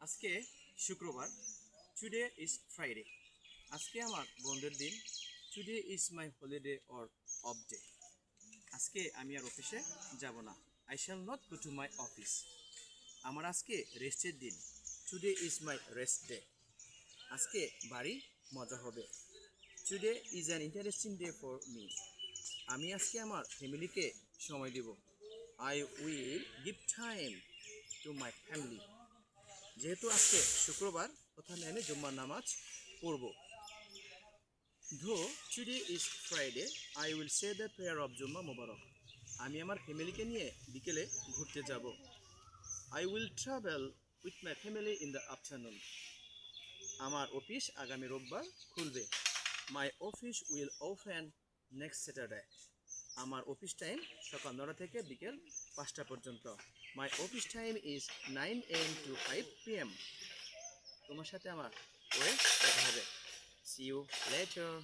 আজকে শুক্রবার। Today is Friday. আজকে আমার বন্ধের দিন। Today is my holiday or off day. আজকে আমি আর অফিসে যাব না। I shall not go to my office. আমার আজকে রেস্টের দিন। Today is my rest day. আজকে বাড়ি মজা হবে। Today is an interesting day for me. আমি আজকে আমার ফ্যামিলিকে সময় দেব। I will give time to my family. যেহেতু আজকে শুক্রবার, প্রথমে আমি জুম্মার নামাজ পড়ব। ধো today is Friday, I will say the prayer of Jumma Mubarak. আমি আমার ফ্যামিলিকে নিয়ে বিকেলে ঘুরতে যাব। I will travel with my family in the afternoon. আমার অফিস আগামী রোববার খুলবে। My office will open next Saturday. আমার অফিস টাইম সকাল 9টা থেকে বিকেল 5টা পর্যন্ত। My office time is 9 AM to 5 PM। তোমার সাথে আমার পরে দেখা হবে। See you letter.